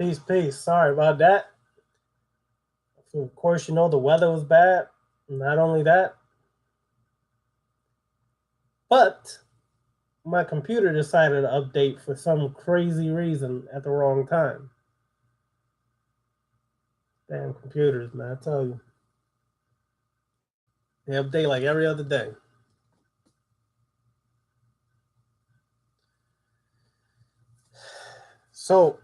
Peace, peace. Sorry about that. So of course, you know the weather was bad. Not only that, but my computer decided to update for some crazy reason at the wrong time. Damn computers, man! I tell you, they update like every other day. So,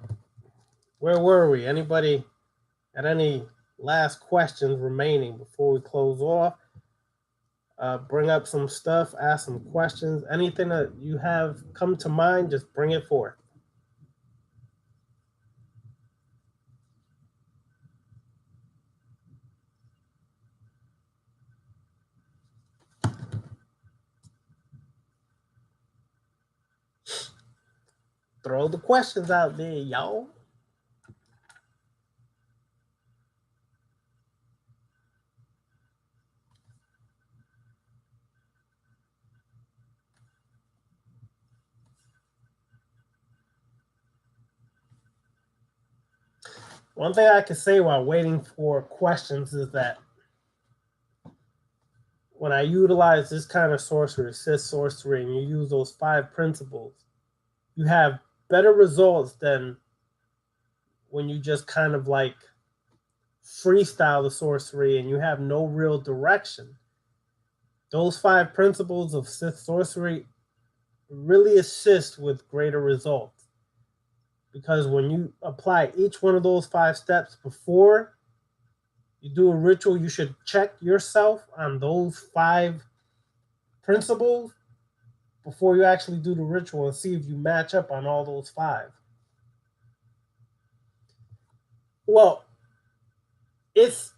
where were we? Anybody had any last questions remaining before we close off? Bring up some stuff, ask some questions. Anything that you have come to mind, just bring it forth. Throw the questions out there, y'all. One thing I can say while waiting for questions is that when I utilize this kind of sorcery, Sith Sorcery, and you use those 5 principles, you have better results than when you just kind of like freestyle the sorcery and you have no real direction. Those 5 principles of Sith Sorcery really assist with greater results. Because when you apply each one of those 5 steps before you do a ritual, you should check yourself on those 5 principles before you actually do the ritual and see if you match up on all those 5. Well, it's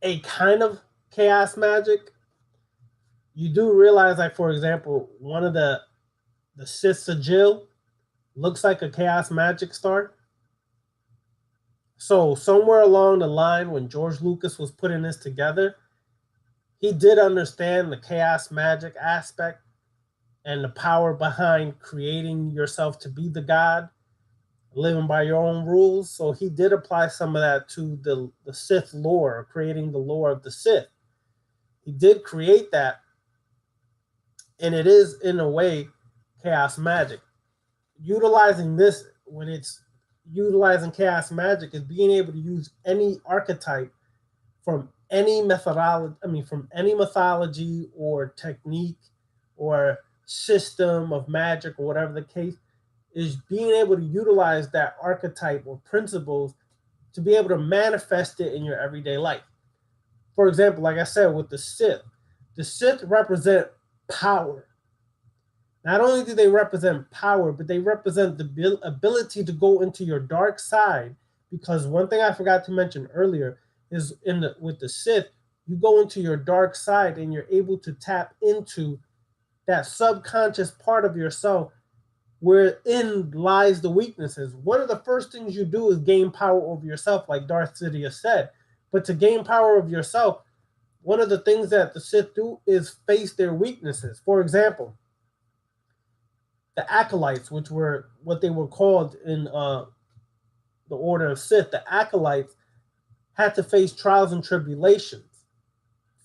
a kind of chaos magic. You do realize, like, for example, one of the Sith Sigil looks like a chaos magic star. So somewhere along the line, when George Lucas was putting this together, he did understand the chaos magic aspect and the power behind creating yourself to be the god, living by your own rules. So he did apply some of that to the Sith lore, creating the lore of the Sith. He did create that, and it is, in a way, chaos magic. Utilizing this, when it's utilizing chaos magic, is being able to use any archetype from any methodology, from any mythology or technique or system of magic or whatever the case, is being able to utilize that archetype or principles to be able to manifest it in your everyday life. For example, like I said, with the Sith represent power. Not only do they represent power, but they represent the ability to go into your dark side. Because one thing I forgot to mention earlier is with the Sith, you go into your dark side and you're able to tap into that subconscious part of yourself wherein lies the weaknesses. One of the first things you do is gain power over yourself, like Darth Sidious said. But to gain power over yourself, one of the things that the Sith do is face their weaknesses. For example, the acolytes, which were what they were called in the Order of Sith, the acolytes had to face trials and tribulations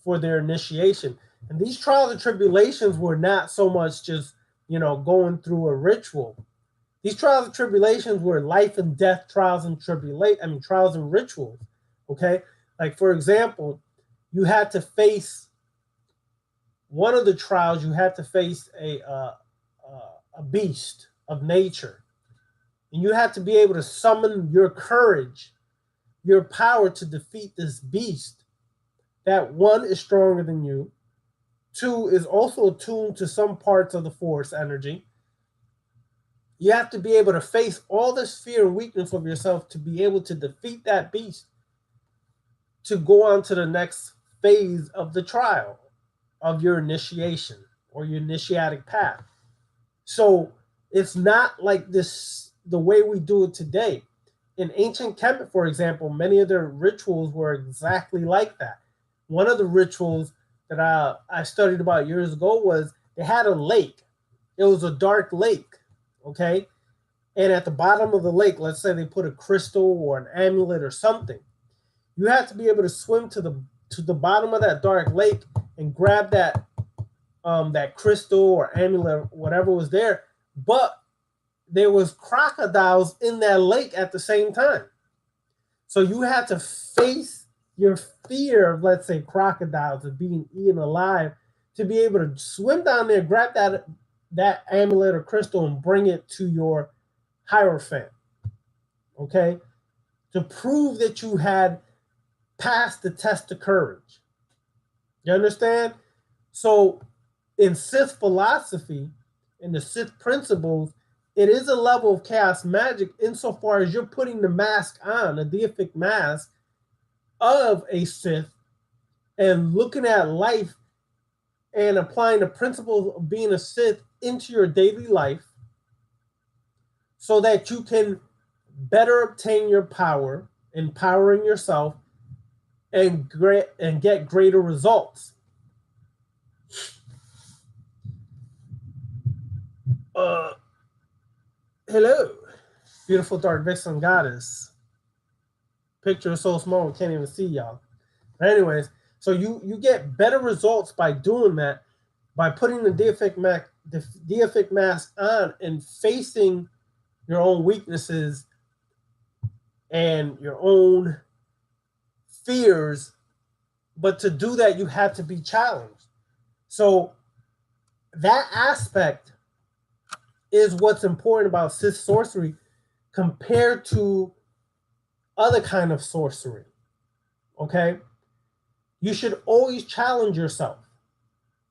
for their initiation. And these trials and tribulations were not so much just, going through a ritual. These trials and tribulations were life and death trials and trials and rituals. Okay? Like, for example, you had to face one of the trials, you had to face a beast of nature. And you have to be able to summon your courage, your power to defeat this beast that, one, is stronger than you, two, is also attuned to some parts of the Force energy. You have to be able to face all this fear and weakness of yourself to be able to defeat that beast, to go on to the next phase of the trial of your initiation or your initiatic path. So it's not like this, the way we do it today. In ancient Kemet, for example, many of their rituals were exactly like that. One of the rituals that I studied about years ago was they had a lake. It was a dark lake, okay? and at the bottom of the lake, let's say they put a crystal or an amulet or something, you have to be able to swim to the bottom of that dark lake and grab that crystal or amulet, whatever was there. But there was crocodiles in that lake at the same time. So you had to face your fear of, let's say, crocodiles of being eaten alive to be able to swim down there, grab that amulet or crystal and bring it to your Hierophant. Okay? To prove that you had passed the test of courage. You understand? So in Sith philosophy, in the Sith principles, it is a level of chaos magic insofar as you're putting the mask on, a deific mask of a Sith, and looking at life and applying the principles of being a Sith into your daily life so that you can better obtain your power, empowering yourself, and get greater results. Hello, beautiful dark vixen goddess. Picture is so small we can't even see y'all. But anyways, so you get better results by doing that, by putting the deific mask on and facing your own weaknesses and your own fears. But to do that, you have to be challenged. So that aspect is what's important about Sith sorcery compared to other kind of sorcery. Okay? You should always challenge yourself.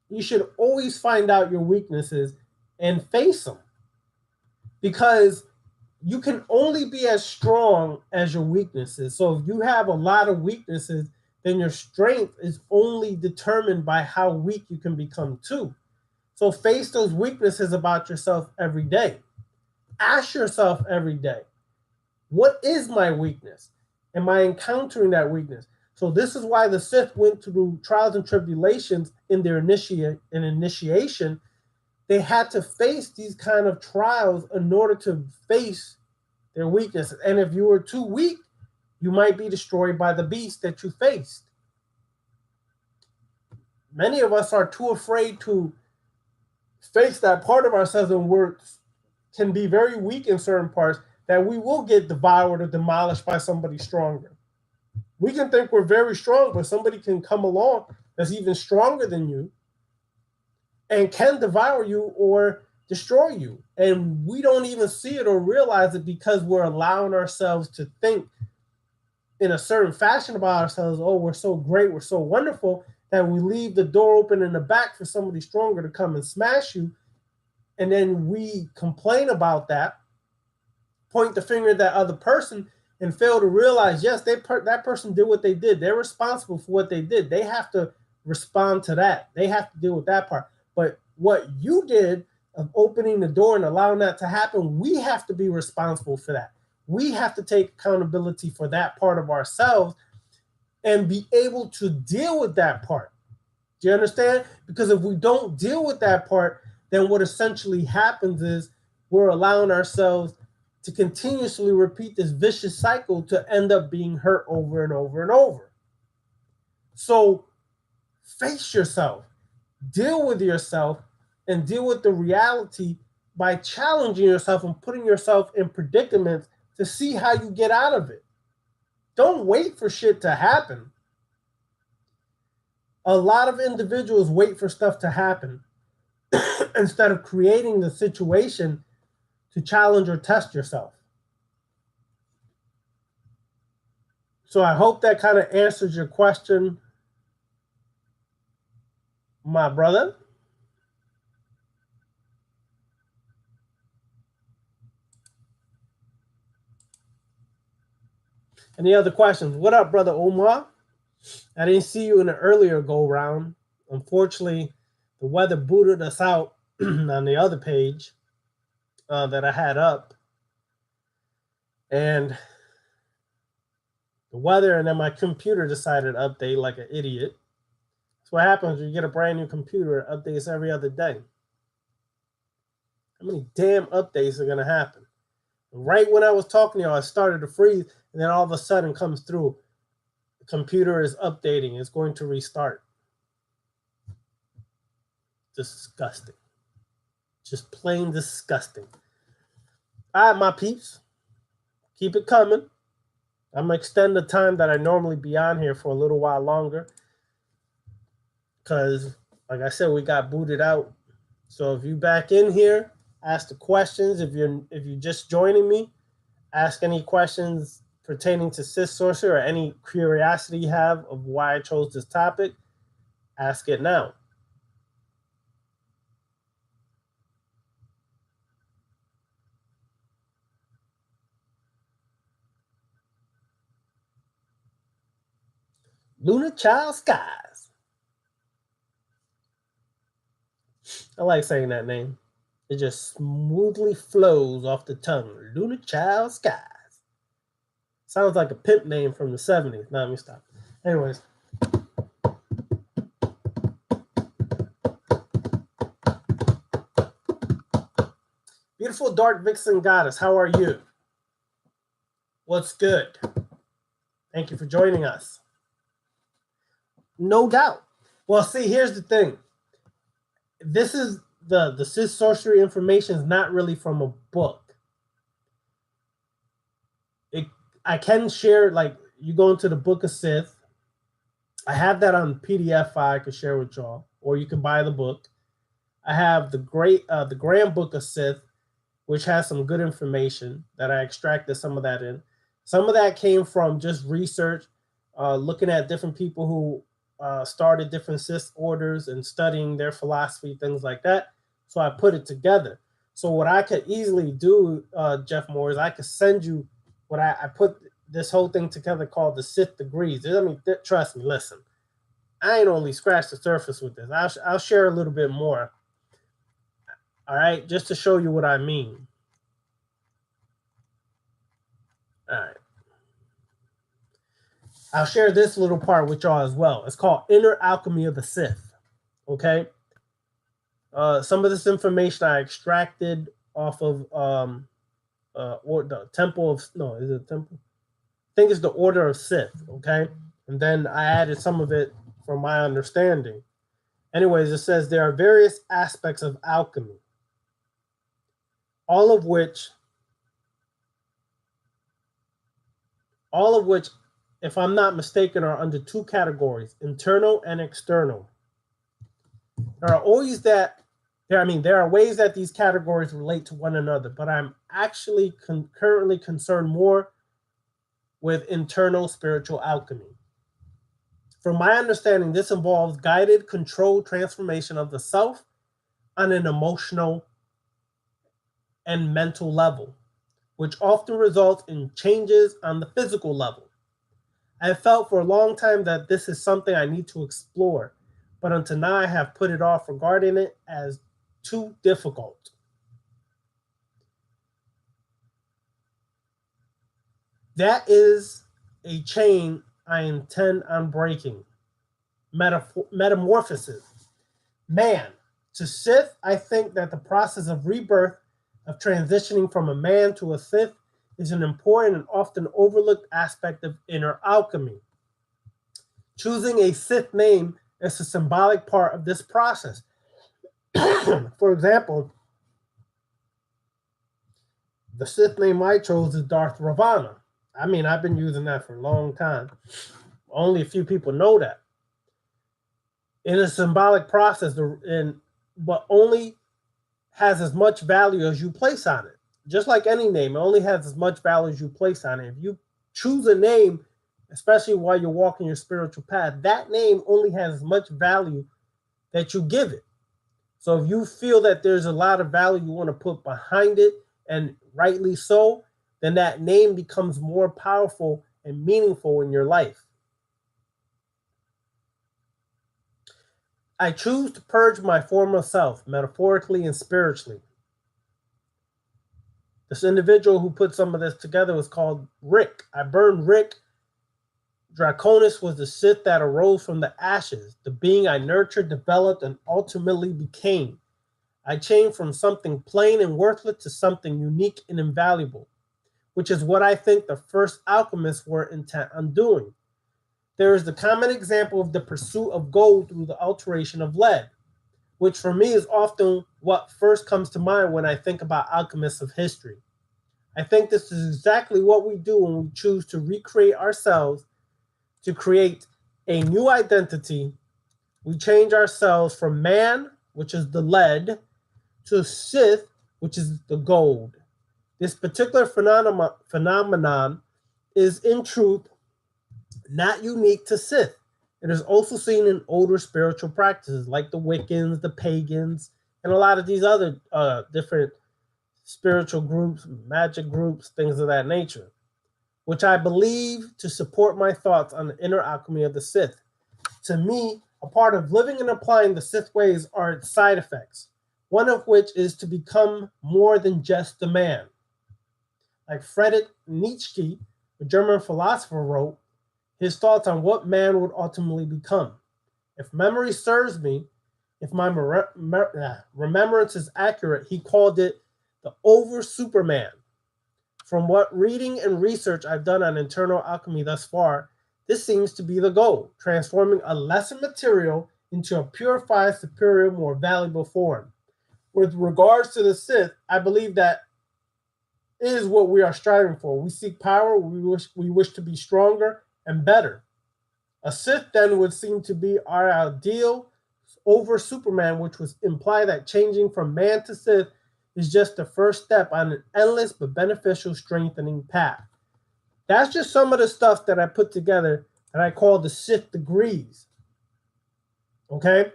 You should always find out your weaknesses and face them. Because you can only be as strong as your weaknesses. So if you have a lot of weaknesses, then your strength is only determined by how weak you can become too. So face those weaknesses about yourself every day. Ask yourself every day, what is my weakness? Am I encountering that weakness? So this is why the Sith went through trials and tribulations in their initiation. They had to face these kind of trials in order to face their weaknesses. And if you were too weak, you might be destroyed by the beast that you faced. Many of us are too afraid to face that part of ourselves, and we can be very weak in certain parts that we will get devoured or demolished by somebody stronger. We can think we're very strong, but somebody can come along that's even stronger than you and can devour you or destroy you. And we don't even see it or realize it because we're allowing ourselves to think in a certain fashion about ourselves. Oh, we're so great, we're so wonderful, that we leave the door open in the back for somebody stronger to come and smash you. And then we complain about that, point the finger at that other person, and fail to realize, yes, that person did what they did. They're responsible for what they did. They have to respond to that. They have to deal with that part. But what you did of opening the door and allowing that to happen, we have to be responsible for that. We have to take accountability for that part of ourselves and be able to deal with that part. Do you understand? Because if we don't deal with that part, then what essentially happens is we're allowing ourselves to continuously repeat this vicious cycle to end up being hurt over and over and over. So face yourself, deal with yourself, and deal with the reality by challenging yourself and putting yourself in predicaments to see how you get out of it. Don't wait for shit to happen. A lot of individuals wait for stuff to happen instead of creating the situation to challenge or test yourself. So I hope that kind of answers your question, my brother. Any other questions? What up, brother Omar? I didn't see you in the earlier go round. Unfortunately, the weather booted us out on the other page that I had up. And the weather, and then my computer decided to update like an idiot. That's what happens when you get a brand new computer. It updates every other day. How many damn updates are going to happen? Right when I was talking to y'all, I started to freeze, and then all of a sudden comes through. The computer is updating. It's going to restart. Disgusting. Just plain disgusting. All right, my peeps. Keep it coming. I'm going to extend the time that I normally be on here for a little while longer. Because, like I said, we got booted out. So if you back in here, ask the questions. If you're just joining me, ask any questions pertaining to Sith Sorcery or any curiosity you have of why I chose this topic. Ask it now. Luna Child Skies. I like saying that name. It just smoothly flows off the tongue. Luna Child Skies. Sounds like a pimp name from the 70s. Nah, let me stop. Anyways. Beautiful Dark Vixen Goddess, how are you? What's good? Thank you for joining us. No doubt. Well, see, here's the thing. This is the Sith Sorcery information is not really from a book. I can share, like, you go into the Book of Sith. I have that on PDF file I can share with y'all, or you can buy the book. I have the Grand Book of Sith, which has some good information that I extracted some of that in. Some of that came from just research, looking at different people who started different Sith orders and studying their philosophy, things like that. So I put it together. So what I could easily do, Jeff Moore, is I could send you what I put this whole thing together called the Sith Degrees. I mean, trust me, listen. I ain't only scratched the surface with this. I'll share a little bit more. All right, just to show you what I mean. All right. I'll share this little part with y'all as well. It's called Inner Alchemy of the Sith. Okay. Some of this information I extracted off of or the Temple of is it Temple? I think it's the Order of Sith. Okay, and then I added some of it from my understanding. Anyways, it says there are various aspects of alchemy, all of which, if I'm not mistaken, are under two categories: internal and external. There are ways that these categories relate to one another, but I'm actually currently concerned more with internal spiritual alchemy. From my understanding, this involves guided, controlled transformation of the self on an emotional and mental level, which often results in changes on the physical level. I have felt for a long time that this is something I need to explore, but until now I have put it off, regarding it as too difficult. That is a chain I intend on breaking. Metamorphosis. Man. To Sith, I think that the process of rebirth, of transitioning from a man to a Sith, is an important and often overlooked aspect of inner alchemy. Choosing a Sith name is a symbolic part of this process. For example, the Sith name I chose is Darth Ravana. I mean, I've been using that for a long time. Only a few people know that. It is a symbolic process, but only has as much value as you place on it. Just like any name, it only has as much value as you place on it. If you choose a name, especially while you're walking your spiritual path, that name only has as much value that you give it. So if you feel that there's a lot of value you want to put behind it, and rightly so, then that name becomes more powerful and meaningful in your life. I choose to purge my former self, metaphorically and spiritually. This individual who put some of this together was called Rick. I burned Rick. Draconis was the Sith that arose from the ashes, the being I nurtured, developed, and ultimately became. I changed from something plain and worthless to something unique and invaluable. which is what I think the first alchemists were intent on doing. There is the common example of the pursuit of gold through the alteration of lead, which for me is often what first comes to mind when I think about alchemists of history. I think this is exactly what we do when we choose to recreate ourselves to create a new identity. We change ourselves from man, which is the lead, to Sith, which is the gold. This particular phenomenon is in truth not unique to Sith. It is also seen in older spiritual practices like the Wiccans, the pagans, and a lot of these other different spiritual groups, magic groups, things of that nature, which I believe to support my thoughts on the inner alchemy of the Sith. To me, a part of living and applying the Sith ways are its side effects, one of which is to become more than just a man. Like Friedrich Nietzsche, a German philosopher, wrote, his thoughts on what man would ultimately become. If memory serves me, if my remembrance is accurate, he called it the over Superman. From what reading and research I've done on internal alchemy thus far, this seems to be the goal, transforming a lesser material into a purified, superior, more valuable form. With regards to the Sith, I believe that is what we are striving for. We seek power, we wish to be stronger and better. A Sith then would seem to be our ideal over Superman, which would imply that changing from man to Sith is just the first step on an endless but beneficial strengthening path. That's just some of the stuff that I put together that I call the Sith degrees. Okay?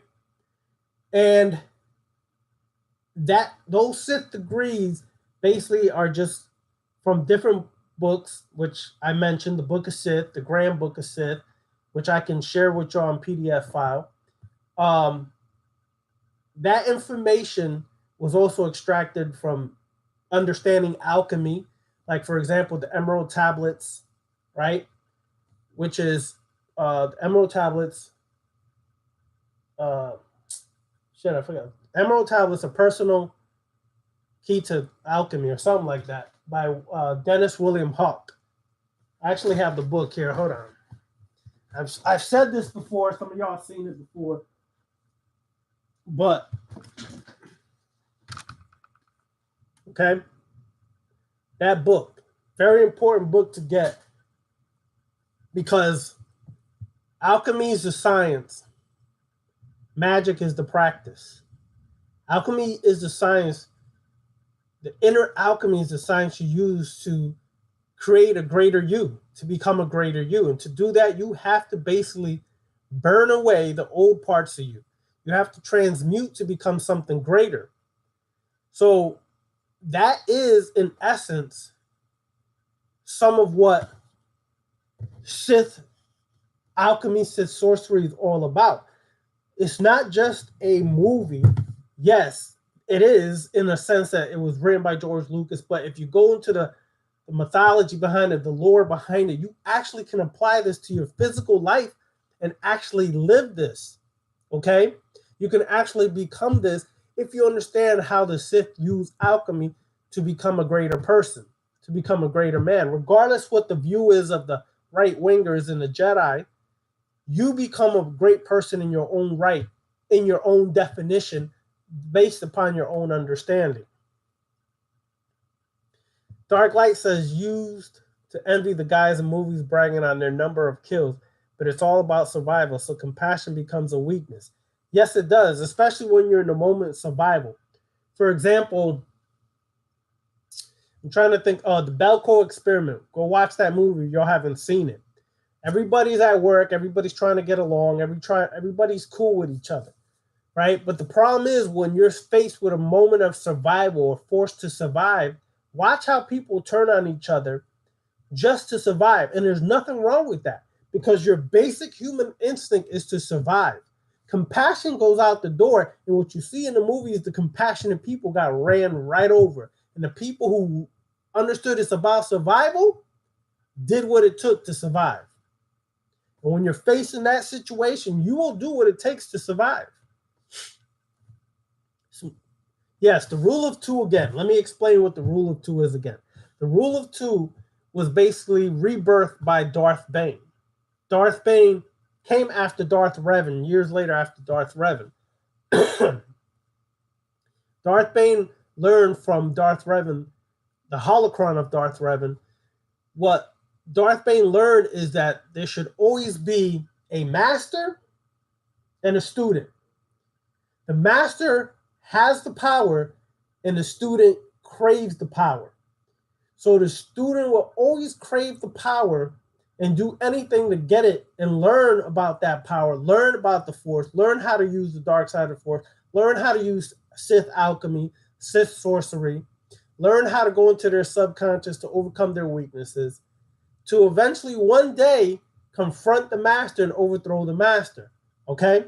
And those Sith degrees basically are just from different books, which I mentioned, the Book of Sith, the Grand Book of Sith, which I can share with you on PDF file. That information was also extracted from understanding alchemy, like, for example, the Emerald Tablets, right? Which is the Emerald Tablets. I forgot. Emerald Tablets, a personal key to alchemy or something like that, by Dennis William Hawk. I actually have the book here. Hold on. I've said this before. Some of y'all have seen it before. But, okay, that book, very important book to get, because alchemy is the science. Magic is the practice. Alchemy is the science. The inner alchemy is the science you use to create a greater you, to become a greater you. And to do that, you have to basically burn away the old parts of you. You have to transmute to become something greater. So that is, in essence, some of what Sith alchemy, Sith sorcery is all about. It's not just a movie. Yes, it is, in a sense that it was written by George Lucas, but if you go into the mythology behind it, the lore behind it, you actually can apply this to your physical life and actually live this, okay? You can actually become this if you understand how the Sith use alchemy to become a greater person, to become a greater man. Regardless what the view is of the right-wingers and the Jedi, you become a great person in your own right, in your own definition, based upon your own understanding. Dark Light says, used to envy the guys in movies bragging on their number of kills, but it's all about survival, so compassion becomes a weakness. Yes, it does, especially when you're in the moment of survival. For example, I'm trying to think, the Belko Experiment. Go watch that movie if y'all haven't seen it. Everybody's at work, everybody's trying to get along, everybody's cool with each other, right? But the problem is when you're faced with a moment of survival or forced to survive, watch how people turn on each other just to survive. And there's nothing wrong with that, because your basic human instinct is to survive. Compassion goes out the door, and what you see in the movie is the compassionate people got ran right over. And the people who understood it's about survival did what it took to survive. And when you're facing that situation, you will do what it takes to survive. So, yes, the rule of two again. Let me explain what the rule of two is again. The rule of two was basically rebirthed by Darth Bane. Darth Bane came after Darth Revan, years later after Darth Revan. Darth Bane learned from Darth Revan, the holocron of Darth Revan. What Darth Bane learned is that there should always be a master and a student. The master has the power and the student craves the power. So the student will always crave the power and do anything to get it and learn about that power, learn about the Force, learn how to use the dark side of the Force, learn how to use Sith alchemy, Sith sorcery, learn how to go into their subconscious to overcome their weaknesses, to eventually one day confront the master and overthrow the master. Okay?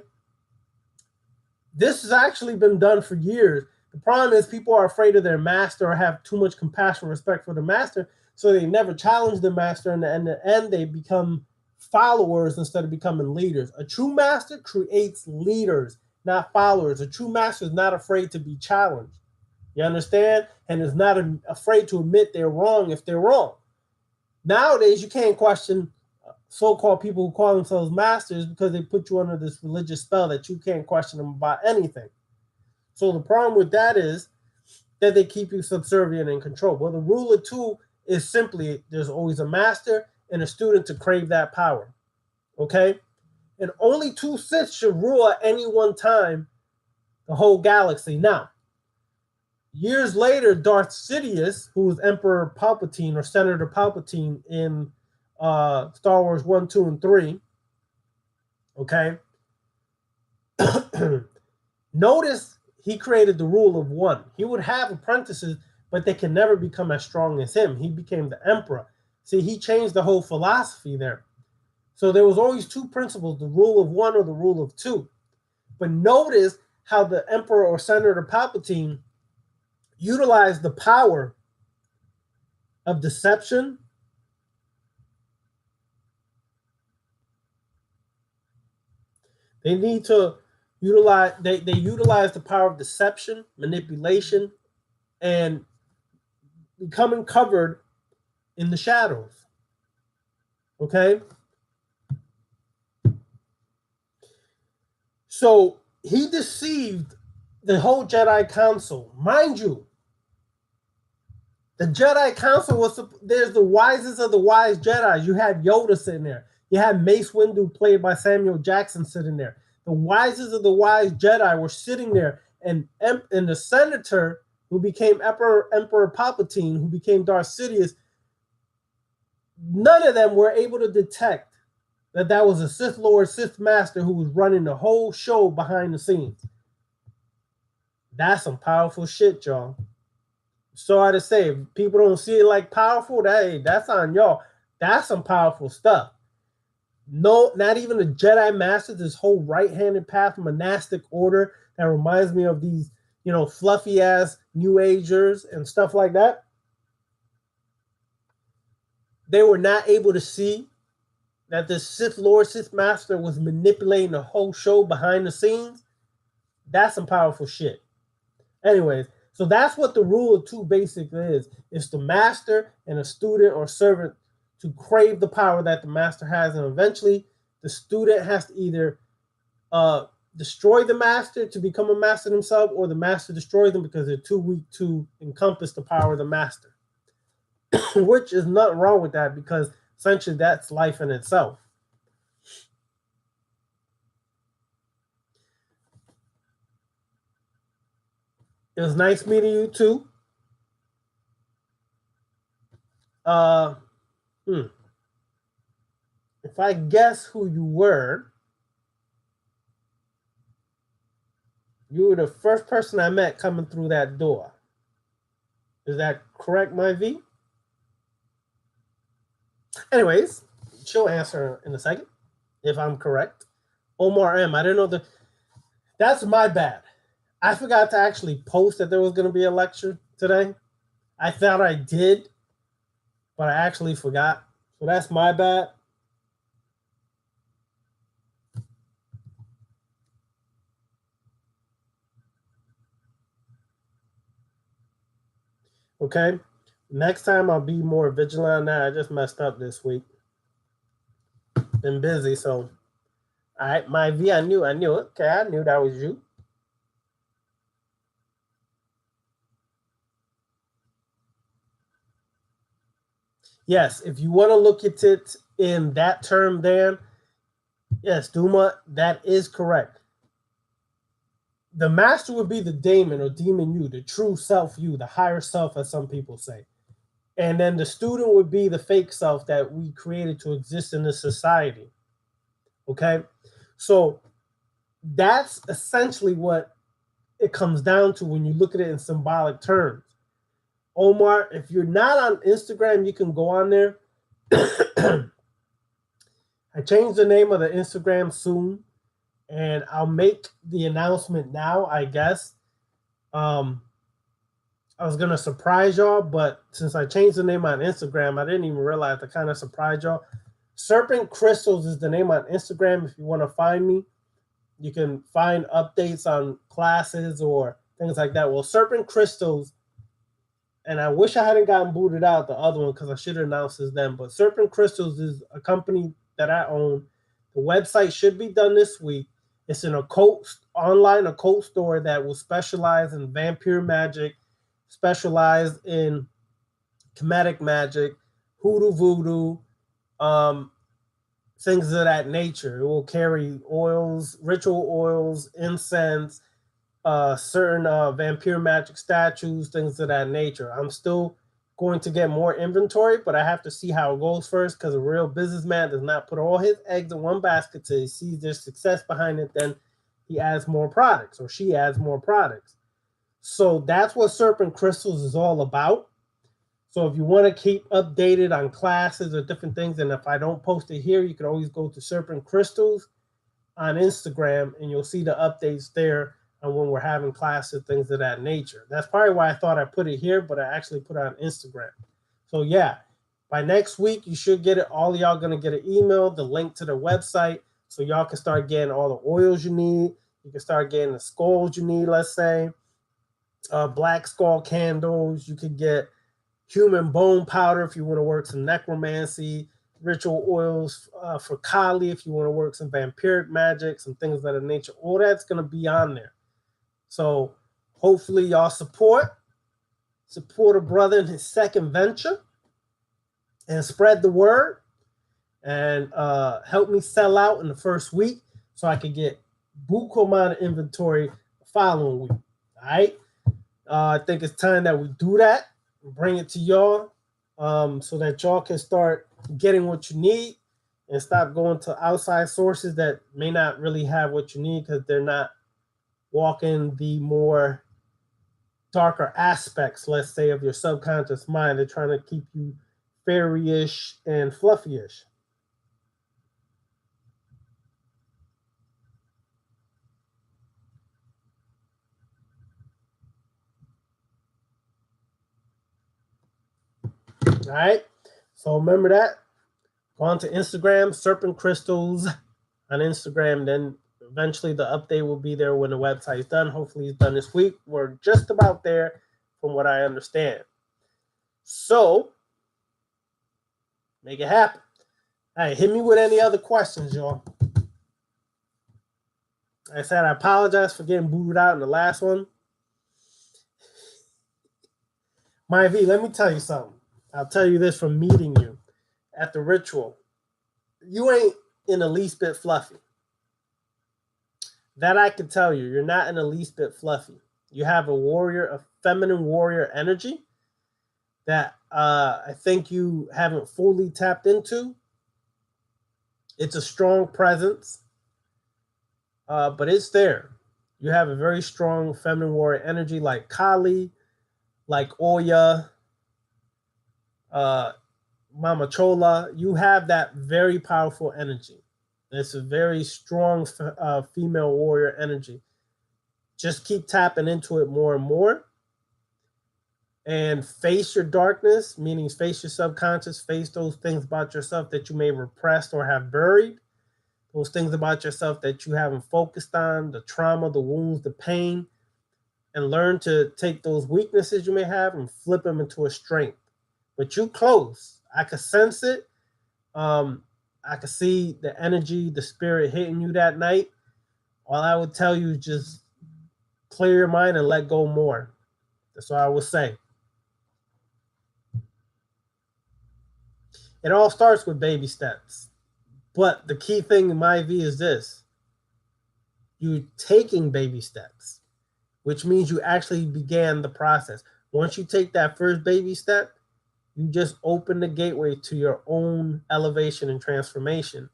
This has actually been done for years. The problem is people are afraid of their master or have too much compassion and respect for the master, so they never challenge the master, and in the end they become followers instead of becoming leaders. A true master creates leaders, not followers. A true master is not afraid to be challenged. You understand? And is not afraid to admit they're wrong if they're wrong. Nowadays, you can't question so-called people who call themselves masters because they put you under this religious spell that you can't question them about anything. So the problem with that is that they keep you subservient and control. Well, the rule of two is simply there's always a master and a student to crave that power. Okay? And only two Sith should rule at any one time the whole galaxy. Now, years later, Darth Sidious, who was Emperor Palpatine or Senator Palpatine in Star Wars 1, 2, and 3, okay? Notice he created the rule of one. He would have apprentices, but they can never become as strong as him. He became the emperor. See, he changed the whole philosophy there. So there was always two principles, the rule of one or the rule of two. But notice how the emperor or Senator Palpatine utilized the power of deception, they need to utilize they utilize the power of deception, manipulation, and becoming covered in the shadows. Okay? So he deceived the whole Jedi Council. Mind you, the Jedi Council there's the wisest of the wise Jedi. You had Yoda sitting there. You had Mace Windu, played by Samuel Jackson, sitting there. The wisest of the wise Jedi were sitting there, and the senator who became Emperor Palpatine, who became Darth Sidious, none of them were able to detect that was a Sith Lord, Sith Master who was running the whole show behind the scenes. That's some powerful shit, y'all. Sorry to say, if people don't see it like powerful, that's on y'all. That's some powerful stuff. No, not even the Jedi Masters, this whole right-handed path monastic order that reminds me of these, fluffy ass New Agers and stuff like that. They were not able to see that the Sith Lord, Sith Master was manipulating the whole show behind the scenes. That's some powerful shit. Anyways, so that's what the rule of two basically is. It's the master and a student or servant to crave the power that the master has, and eventually the student has to either destroy the master to become a master himself, or the master destroys them because they're too weak to encompass the power of the master. Which is nothing wrong with that, because essentially that's life in itself. It was nice meeting you too. If I guess who you were the first person I met coming through that door. Is that correct, my V? Anyways, she'll answer in a second if I'm correct. Omar M. I didn't know that's my bad. I forgot to actually post that there was going to be a lecture today. I thought I did, but I actually forgot. So that's my bad. Okay. Next time I'll be more vigilant on that. I just messed up this week. Been busy, so. All right, my V, I knew it. Okay, I knew that was you. Yes, if you want to look at it in that term there, yes, Duma, that is correct. The master would be the daemon or demon you, the true self you, the higher self, as some people say. And then the student would be the fake self that we created to exist in this society. Okay? So that's essentially what it comes down to when you look at it in symbolic terms. Omar, if you're not on Instagram, you can go on there. I changed the name of the Instagram soon, and I'll make the announcement now, I guess. I was gonna surprise y'all, but since I changed the name on Instagram, I didn't even realize I kind of surprised y'all. Serpent Crystals is the name on Instagram. If you want to find me, you can find updates on classes or things like that. Well, Serpent Crystals, and I wish I hadn't gotten booted out the other one because I should have announced this then. But Serpent Crystals is a company that I own. The website should be done this week. It's an online occult store that will specialize in vampire magic, specialize in comedic magic, hoodoo voodoo, things of that nature. It will carry oils, ritual oils, incense, certain vampire magic statues, things of that nature. I'm still going to get more inventory, but I have to see how it goes first because a real businessman does not put all his eggs in one basket till he sees there's success behind it. Then he adds more products or she adds more products. So that's what Serpent Crystals is all about. So if you want to keep updated on classes or different things, and if I don't post it here, you can always go to Serpent Crystals on Instagram and you'll see the updates there on when we're having classes, things of that nature. That's probably why I thought I put it here, but I actually put it on Instagram. So yeah, by next week, you should get it. All of y'all going to get an email, the link to the website, so y'all can start getting all the oils you need. You can start getting the skulls you need, let's say. Black skull candles. You could get human bone powder if you want to work some necromancy, ritual oils for Kali if you want to work some vampiric magic, some things of that nature. All that's going to be on there. So hopefully y'all support a brother in his second venture and spread the word and help me sell out in the first week so I could get buku amount of inventory the following week. All right. I think it's time that we do that and bring it to y'all so that y'all can start getting what you need and stop going to outside sources that may not really have what you need because they're not walking the more darker aspects, let's say, of your subconscious mind. They're trying to keep you fairy-ish and fluffy-ish. All right. So remember that. Go on to Instagram, Serpent Crystals on Instagram. Then eventually the update will be there when the website is done. Hopefully it's done this week. We're just about there from what I understand. So make it happen. All right, hit me with any other questions, y'all. Like I said, I apologize for getting booted out in the last one. My V, let me tell you something. I'll tell you this from meeting you at the ritual. You ain't in the least bit fluffy. That I can tell you. You're not in the least bit fluffy. You have a feminine warrior energy that I think you haven't fully tapped into. It's a strong presence, but it's there. You have a very strong feminine warrior energy like Kali, like Oya, Mama Chola. You have that very powerful energy. It's a very strong female warrior energy. Just keep tapping into it more and more. And face your darkness, meaning face your subconscious, face those things about yourself that you may have repressed or have buried, those things about yourself that you haven't focused on, the trauma, the wounds, the pain, and learn to take those weaknesses you may have and flip them into a strength. but you close. I could sense it. I could see the energy, the spirit hitting you that night. All I would tell you is just clear your mind and let go more. That's what I would say. It all starts with baby steps. But the key thing in my view is this: you're taking baby steps, which means you actually began the process. Once you take that first baby step, you just open the gateway to your own elevation and transformation.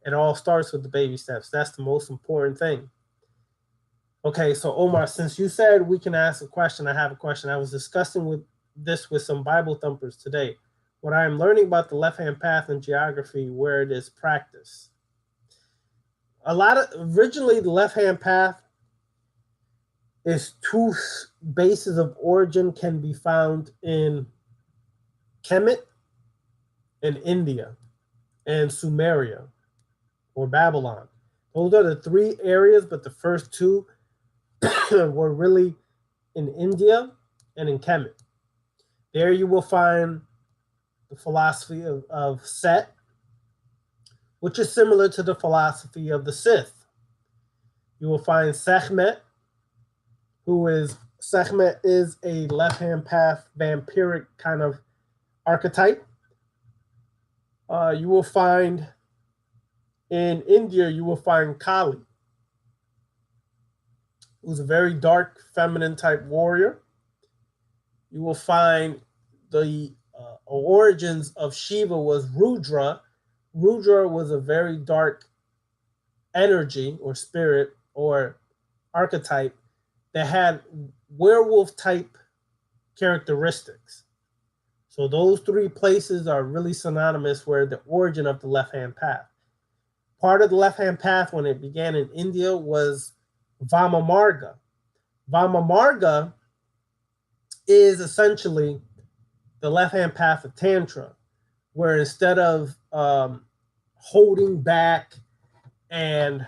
It all starts with the baby steps. That's the most important thing. Okay, so Omar, since you said we can ask a question, I have a question. I was discussing this with some Bible thumpers today. What I am learning about the left-hand path in geography, where it is practiced. Originally the left-hand path is two bases of origin can be found in Kemet in India and Sumeria or Babylon. Those are the three areas, but the first two were really in India and in Kemet. There you will find the philosophy of Set, which is similar to the philosophy of the Sith. You will find Sekhmet, Sekhmet is a left-hand path vampiric kind of archetype. You will find in India, you will find Kali, who's a very dark, feminine type warrior. You will find the origins of Shiva was Rudra. Rudra was a very dark energy or spirit or archetype that had werewolf type characteristics. So those three places are really synonymous where the origin of the left-hand path. Part of the left-hand path when it began in India was Vamamarga. Vamamarga is essentially the left-hand path of Tantra, where instead of holding back and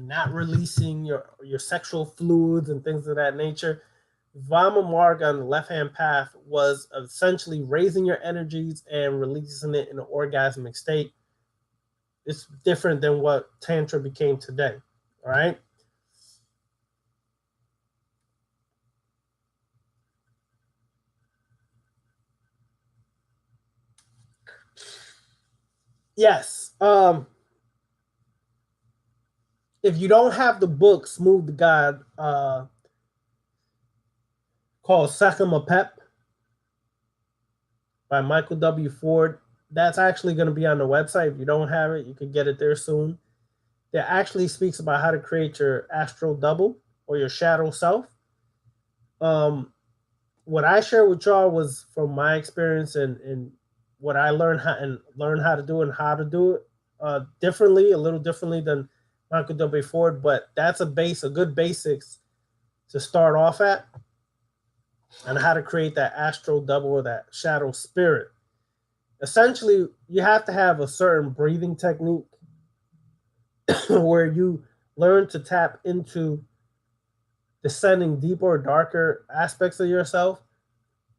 not releasing your sexual fluids and things of that nature, Vama Marga on the left-hand path was essentially raising your energies and releasing it in an orgasmic state. It's different than what Tantra became today, all right? Yes. If you don't have the book Smooth the God called Sakama Pep by Michael W. Ford, that's actually going to be on the website. If you don't have it, you can get it there soon. That actually speaks about how to create your astral double or your shadow self. What I share with y'all was from my experience and what I learned how to do and how to do it a little differently than Michael W. Ford, but that's a good basics to start off at, and how to create that astral double or that shadow spirit. Essentially, you have to have a certain breathing technique where you learn to tap into descending deeper or darker aspects of yourself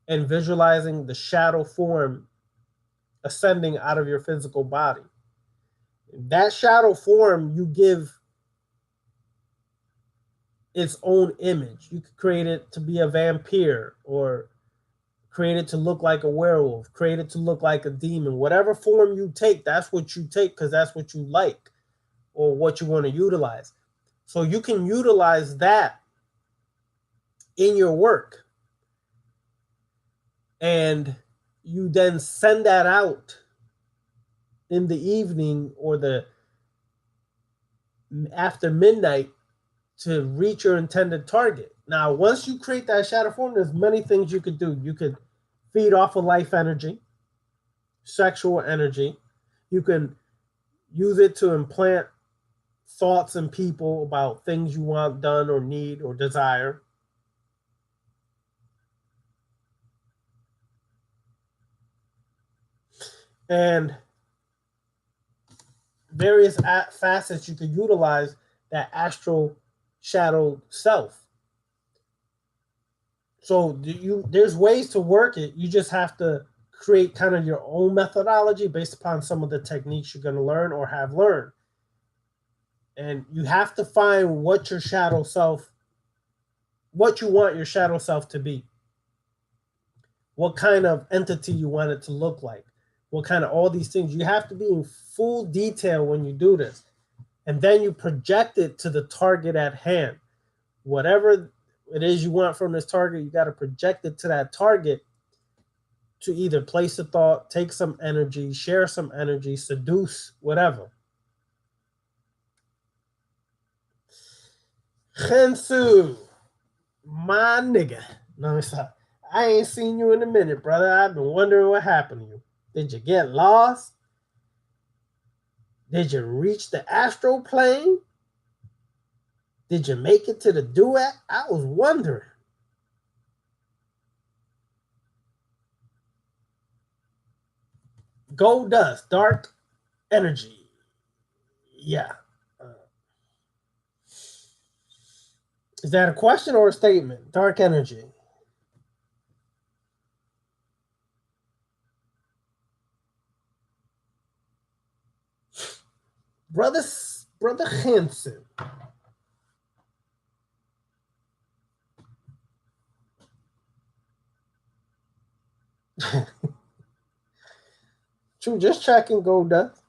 and visualizing the shadow form ascending out of your physical body. That shadow form, you give its own image. You could create it to be a vampire or create it to look like a werewolf, create it to look like a demon. Whatever form you take, that's what you take because that's what you like or what you want to utilize. So you can utilize that in your work. And you then send that out in the evening or the after midnight to reach your intended target. Now, once you create that shadow form, there's many things you could do. You could feed off of life energy, sexual energy. You can use it to implant thoughts in people about things you want done or need or desire. And various facets you could utilize that astral shadow self. So there's ways to work it. You just have to create kind of your own methodology based upon some of the techniques you're going to learn or have learned. And you have to find what your shadow self, what you want your shadow self to be. What kind of entity you want it to look like. What kind of all these things. You have to be in full detail when you do this. And then you project it to the target at hand. Whatever it is you want from this target, you got to project it to that target to either place a thought, take some energy, share some energy, seduce, whatever. Hensu, my nigga. No, it's not. I ain't seen you in a minute, brother. I've been wondering what happened to you. Did you get lost? Did you reach the astral plane? Did you make it to the duet? I was wondering. Gold dust, dark energy. Yeah. Is that a question or a statement? Dark energy. Brother Hansen. True, just checking gold dust.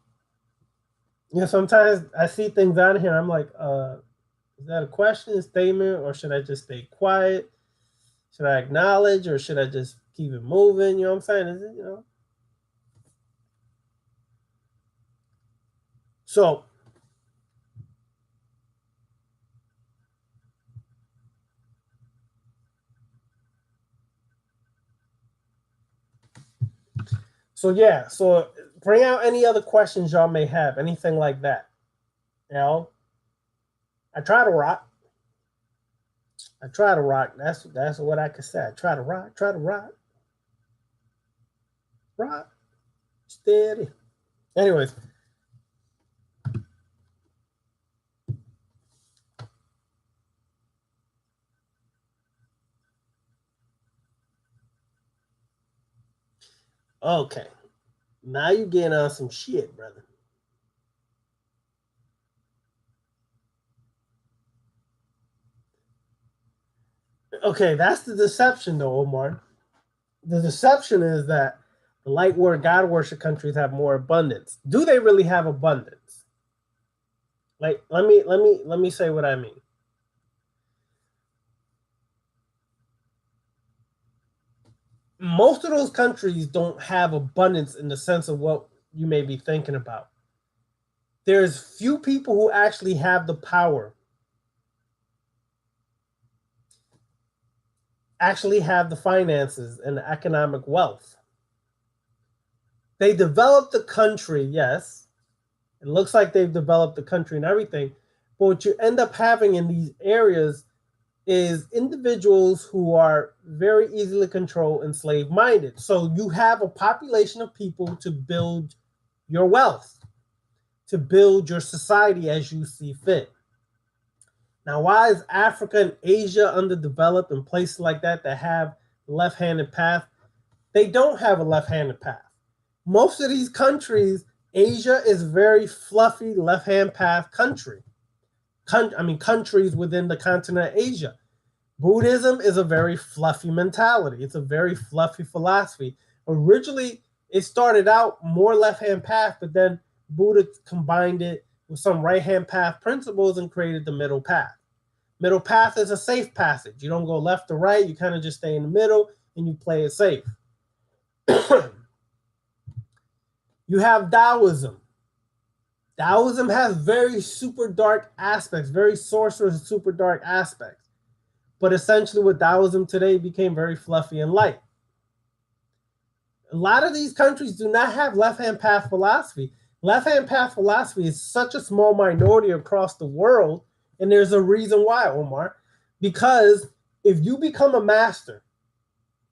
Yeah, sometimes I see things out here. I'm like, is that a question, a statement, or should I just stay quiet? Should I acknowledge, or should I just keep it moving? You know what I'm saying? Is it, So, yeah. So bring out any other questions y'all may have, anything like that. I try to rock. That's what I could say. I try to rock. Rock. Steady. Anyways. Okay. Now you getting on some shit, brother. Okay, that's the deception though, Omar. The deception is that the light word God worship countries have more abundance. Do they really have abundance? Like, let me say what I mean. Most of those countries don't have abundance in the sense of what you may be thinking about. There's few people who actually have the power, actually have the finances and the economic wealth. They developed the country, yes. It looks like they've developed the country and everything. But what you end up having in these areas is individuals who are very easily controlled and slave minded. So you have a population of people to build your wealth, to build your society as you see fit. Now, why is Africa and Asia underdeveloped and places like that have left-handed path? They don't have a left-handed path. Most of these countries, Asia is very fluffy left-hand path country. Countries within the continent of Asia. Buddhism is a very fluffy mentality. It's a very fluffy philosophy. Originally, it started out more left-hand path, but then Buddha combined it with some right-hand path principles and created the middle path. Middle path is a safe passage. You don't go left or right. You kind of just stay in the middle and you play it safe. You have Taoism. Taoism has very super dark aspects, very sorcerous, super dark aspects. But essentially what Taoism today became very fluffy and light. A lot of these countries do not have left-hand path philosophy. Left-hand path philosophy is such a small minority across the world, and there's a reason why, Omar. Because if you become a master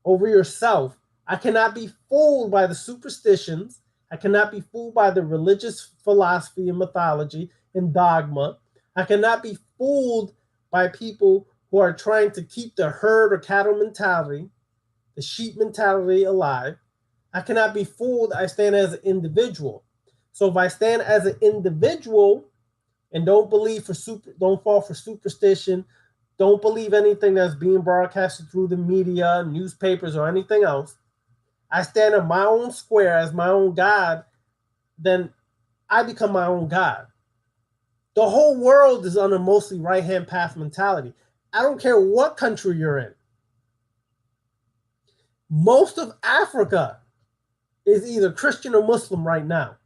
over yourself, I cannot be fooled by the superstitions. I cannot be fooled by the religious philosophy and mythology and dogma. I cannot be fooled by people who are trying to keep the herd or cattle mentality, the sheep mentality alive. I cannot be fooled. I stand as an individual. So if I stand as an individual and don't fall for superstition, don't believe anything that's being broadcasted through the media, newspapers, or anything else, I stand in my own square as my own God, then I become my own God. The whole world is under mostly right-hand path mentality. I don't care what country you're in. Most of Africa is either Christian or Muslim right now.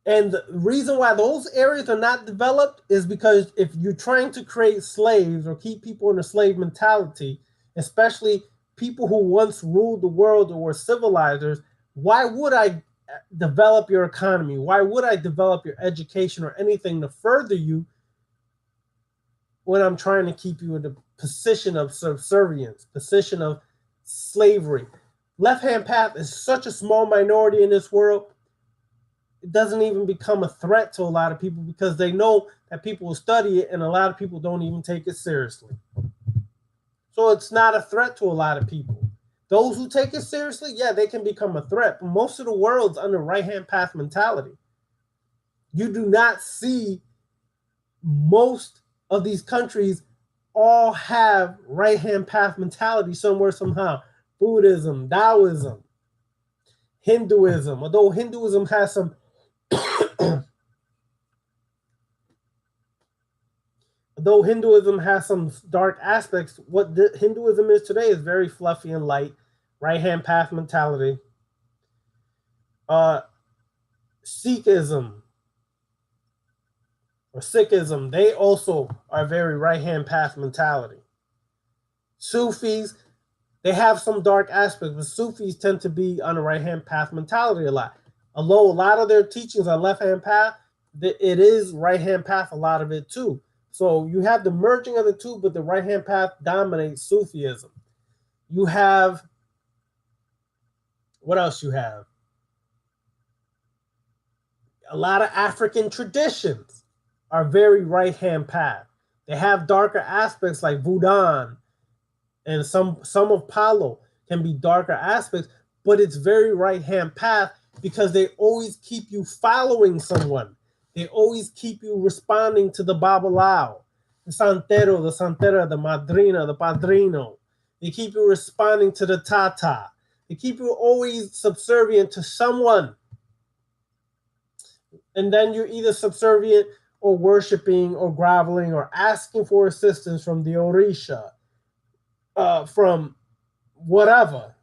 And the reason why those areas are not developed is because if you're trying to create slaves or keep people in a slave mentality, especially people who once ruled the world or were civilizers, why would I develop your economy? Why would I develop your education or anything to further you when I'm trying to keep you in the position of subservience, position of slavery? Left-hand path is such a small minority in this world. It doesn't even become a threat to a lot of people because they know that people will study it, and a lot of people don't even take it seriously. So it's not a threat to a lot of people. Those who take it seriously, yeah, they can become a threat. But most of the world's under right-hand path mentality. You do not see most of these countries all have right-hand path mentality somewhere, somehow. Buddhism, Taoism, Hinduism, although Hinduism has some though Hinduism has some dark aspects, what Hinduism is today is very fluffy and light, right-hand path mentality. Sikhism or Sikhism, they also are very right-hand path mentality. Sufis, they have some dark aspects, but Sufis tend to be on the right-hand path mentality a lot. Although a lot of their teachings are left-hand path, it is right-hand path, a lot of it too. So you have the merging of the two, but the right-hand path dominates Sufism. You have, what else you have? A lot of African traditions are very right-hand path. They have darker aspects like Voodoo, and some of Palo can be darker aspects, but it's very right-hand path because they always keep you following someone. They always keep you responding to the Babalao, the Santero, the Santera, the Madrina, the Padrino. They keep you responding to the Tata. They keep you always subservient to someone. And then you're either subservient or worshiping or groveling or asking for assistance from the Orisha, from whatever.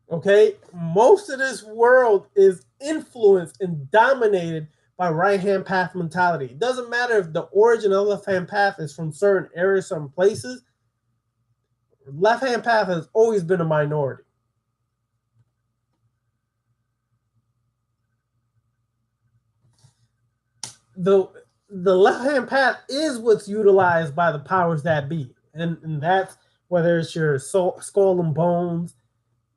Okay? Most of this world is influenced and dominated by right-hand path mentality. It doesn't matter if the origin of left-hand path is from certain areas, certain places. Left-hand path has always been a minority. The left-hand path is what's utilized by the powers that be. And that's whether it's your skull and bones,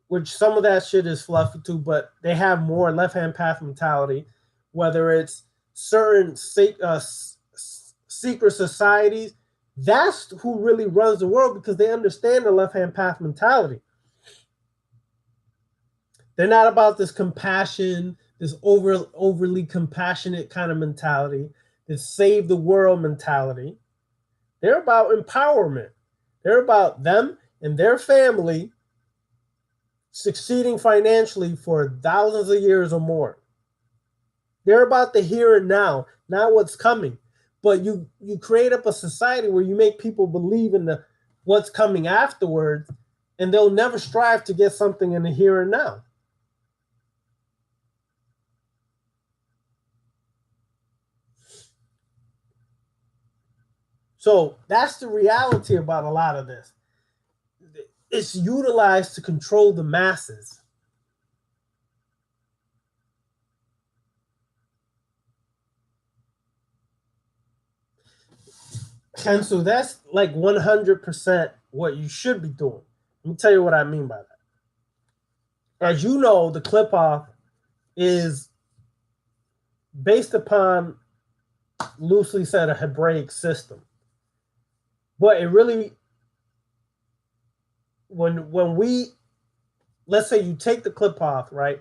which some of that shit is fluffy too, but they have more left-hand path mentality. Whether it's certain secret societies, that's who really runs the world because they understand the left-hand path mentality. They're not about this compassion, this overly compassionate kind of mentality, this save the world mentality. They're about empowerment. They're about them and their family succeeding financially for thousands of years or more. They're about the here and now, not what's coming. But you create up a society where you make people believe in the what's coming afterwards, and they'll never strive to get something in the here and now. So that's the reality about a lot of this. It's utilized to control the masses. And so that's like 100% what you should be doing. Let me tell you what I mean by that. As you know, the clip off is based upon loosely said, a Hebraic system. But it really, when we, let's say you take the Qliphoth, right?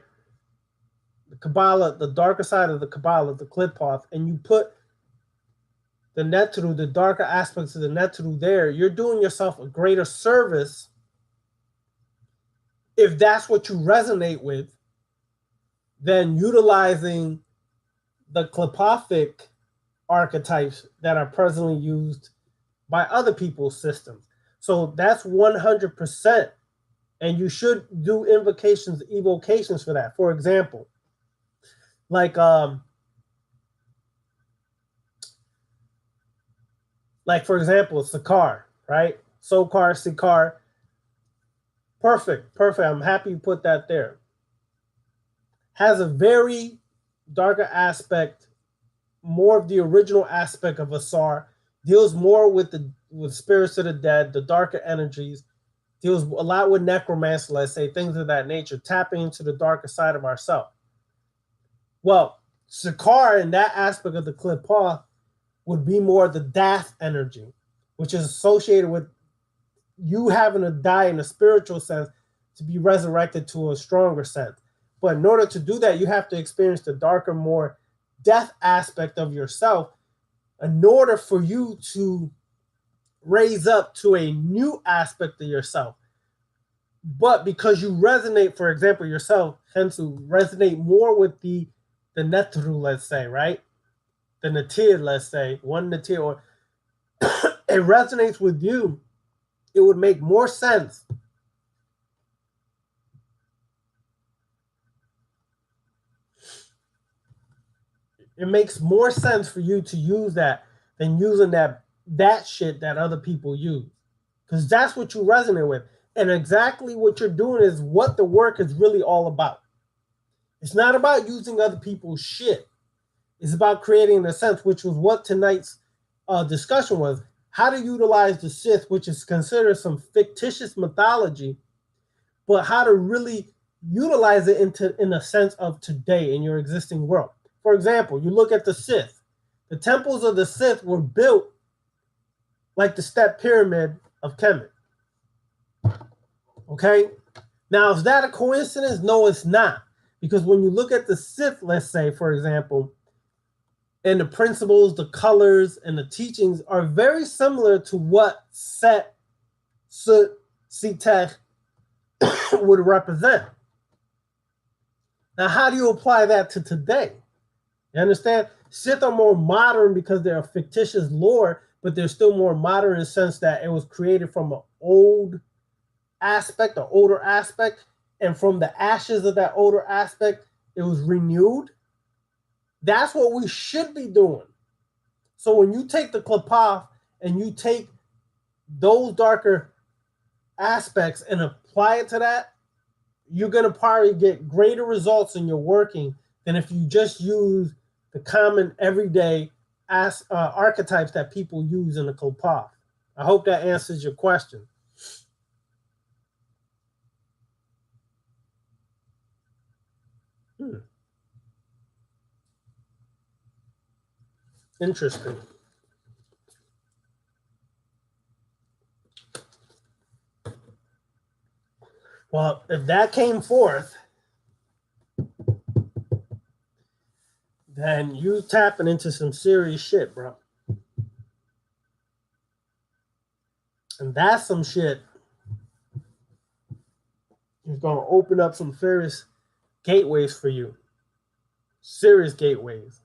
The Kabbalah, the darker side of the Kabbalah, the Qliphoth, and you put the Netru, the darker aspects of the Netru there, you're doing yourself a greater service if that's what you resonate with, than utilizing the Qliphothic archetypes that are presently used by other people's systems. So that's 100%. And you should do invocations, evocations for that. For example, like for example, Sakar, right? Sokar, Sikar. Perfect. I'm happy you put that there. Has a very darker aspect, more of the original aspect of Asar, deals more with spirits of the dead, the darker energies, deals a lot with necromancy, let's say, things of that nature, tapping into the darker side of ourselves. Well, Sakar in that aspect of the Qliphoth would be more the Dath energy, which is associated with you having to die in a spiritual sense to be resurrected to a stronger sense. But in order to do that, you have to experience the darker, more death aspect of yourself in order for you to raise up to a new aspect of yourself. But because you resonate, for example, yourself, Hensu, resonate more with the Netru, let's say, right? The Natir, let's say, one Natir, or it resonates with you, it would make more sense it makes more sense for you to use that than using that shit that other people use. Because that's what you resonate with. And exactly what you're doing is what the work is really all about. It's not about using other people's shit. It's about creating a sense, which was what tonight's discussion was. How to utilize the Sith, which is considered some fictitious mythology, but how to really utilize it in a sense of today in your existing world. For example, you look at the Sith. The temples of the Sith were built like the step pyramid of Kemet. Okay? Now, is that a coincidence? No, it's not. Because when you look at the Sith, let's say, for example, and the principles, the colors, and the teachings are very similar to what Set, Sut, Sitek would represent. Now, how do you apply that to today? You understand? Sith are more modern because they're a fictitious lore, but they're still more modern in the sense that it was created from an old aspect, an older aspect, and from the ashes of that older aspect, it was renewed. That's what we should be doing. So when you take the Qliphoth and you take those darker aspects and apply it to that, you're going to probably get greater results in your working than if you just use the common everyday archetypes that people use in the Qliphoth. I hope that answers your question. Interesting. Well, if that came forth, then you tapping into some serious shit, bro. And that's some shit is going to open up some serious gateways for you. Serious gateways.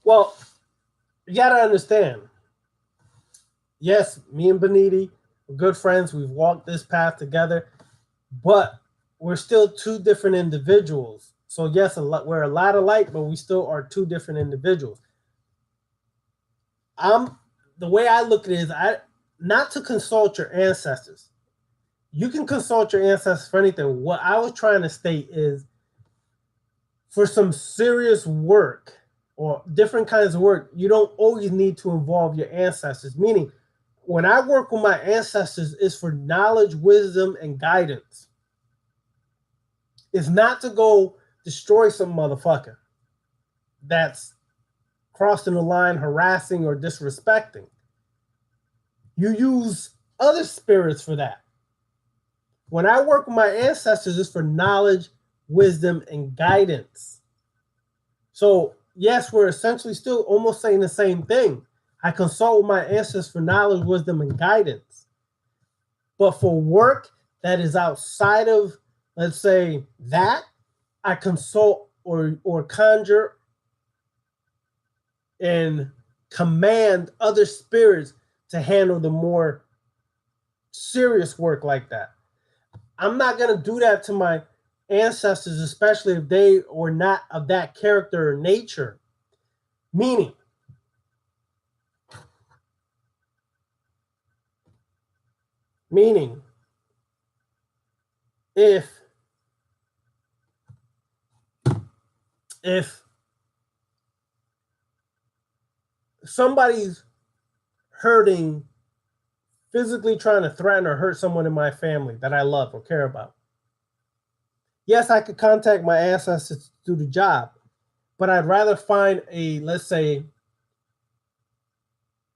Well, you got to understand. Yes, me and Beniti, we're good friends. We've walked this path together, but we're still two different individuals. So yes, we're a lot alike, but we still are two different individuals. The way I look at it is not to consult your ancestors. You can consult your ancestors for anything. What I was trying to state is for some serious work or different kinds of work, you don't always need to involve your ancestors. Meaning, when I work with my ancestors, it's for knowledge, wisdom, and guidance. It's not to go destroy some motherfucker that's crossing the line, harassing or disrespecting. You use other spirits for that. When I work with my ancestors, it's for knowledge, wisdom, and guidance. So, yes, we're essentially still almost saying the same thing. I consult with my ancestors for knowledge, wisdom, and guidance. But for work that is outside of, let's say, that, I consult or conjure and command other spirits to handle the more serious work like that. I'm not going to do that to my ancestors, especially if they were not of that character or nature. Meaning, if somebody's hurting, physically trying to threaten or hurt someone in my family that I love or care about, yes, I could contact my ancestors to do the job, but I'd rather find a, let's say,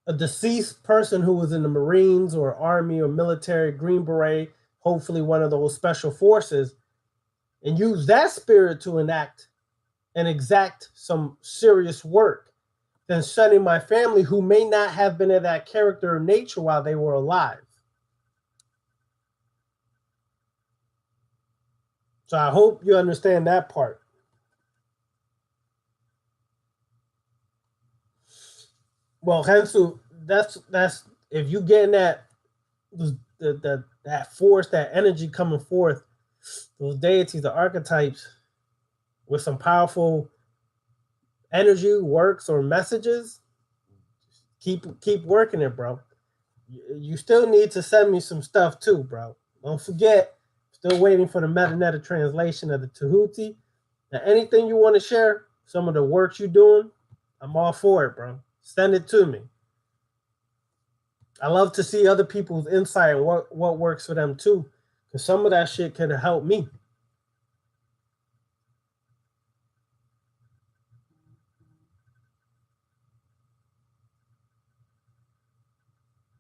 a deceased person who was in the Marines or Army or military, Green Beret, hopefully one of those special forces, and use that spirit to enact and exact some serious work than sending my family who may not have been of that character or nature while they were alive. So I hope you understand that part. Well, Hensu, that's if you getting that that force, that energy coming forth, those deities, the archetypes, with some powerful energy, works, or messages, keep working it, bro. You still need to send me some stuff too, bro. Don't forget, still waiting for the meta translation of the Tahuti. Now, anything you want to share, some of the works you're doing, I'm all for it, bro. Send it to me. I love to see other people's insight and what works for them too, because some of that shit could have helped me.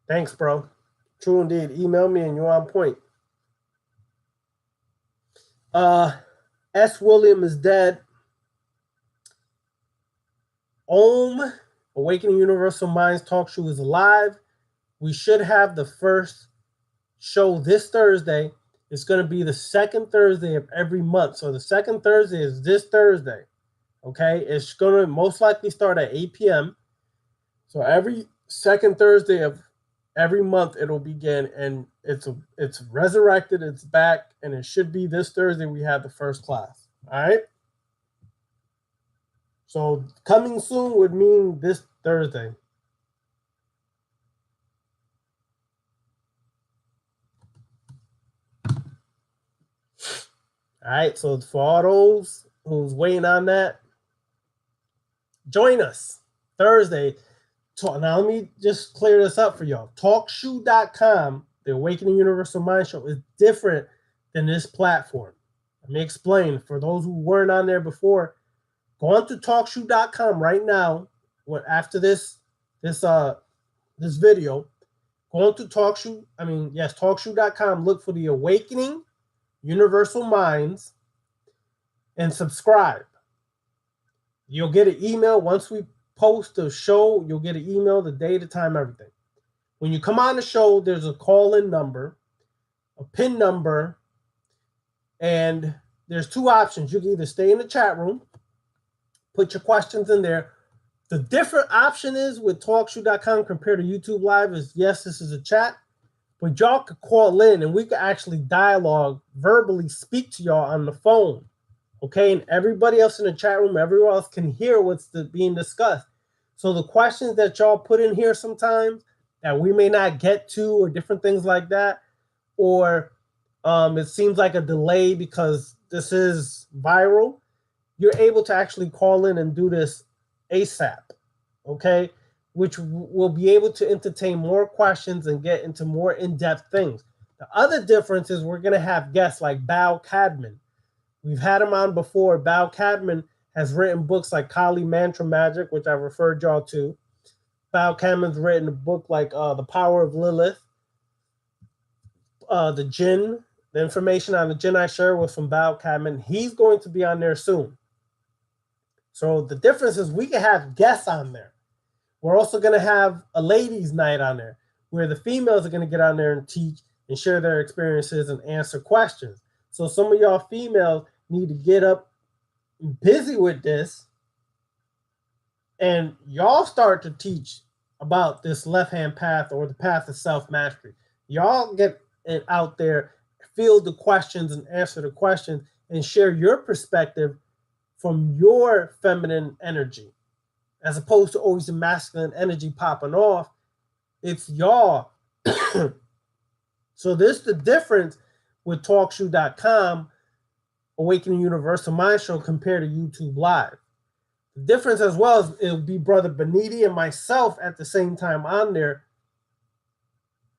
Thanks, bro. True indeed. Email me and you're on point. S. William is dead. Om, Awakening Universal Minds talk show is alive. We should have the first show this Thursday. It's going to be the second Thursday of every month. So the second Thursday is this Thursday. Okay? It's going to most likely start at 8 p.m. So every second Thursday of every month it'll begin, and it's resurrected, it's back, and it should be this Thursday we have the first class. All right? So coming soon would mean this Thursday. All right, so for all those who's waiting on that, join us Thursday. Now, let me just clear this up for y'all. TalkShoe.com, the Awakening Universal Mind Show, is different than this platform. Let me explain. For those who weren't on there before, go on to TalkShoe.com right now. After this video, go on to TalkShoe.com. Look for the Awakening Universal Minds and subscribe. You'll get an email once we post the show. You'll get an email, the day, the time, everything. When you come on the show, there's a call-in number, a PIN number, and there's two options. You can either stay in the chat room, put your questions in there. The different option is with TalkShoe.com compared to YouTube Live is, yes, this is a chat, but y'all could call in and we could actually dialogue, verbally speak to y'all on the phone. Okay, and everybody else in the chat room, everyone else can hear what's being discussed. So the questions that y'all put in here sometimes that we may not get to, or different things like that, or it seems like a delay because this is viral, you're able to actually call in and do this ASAP. Okay, which will be able to entertain more questions and get into more in-depth things. The other difference is we're going to have guests like Bal Cadman. We've had him on before. Bal Cadman has written books like Kali Mantra Magic, which I referred y'all to. Bal Cadman's written a book like The Power of Lilith. The Jinn, the information on the Jinn I shared was from Bal Cadman. He's going to be on there soon. So the difference is we can have guests on there. We're also going to have a ladies' night on there where the females are going to get on there and teach and share their experiences and answer questions. So some of y'all females need to get up busy with this, and y'all start to teach about this left-hand path or the path of self-mastery. Y'all get it out there, field the questions and answer the questions, and share your perspective from your feminine energy, as opposed to always the masculine energy popping off. It's y'all. So this is the difference with TalkShoe.com, Awakening Universal Mind Show, compared to YouTube Live. The difference as well is it'll be Brother Beniti and myself at the same time on there,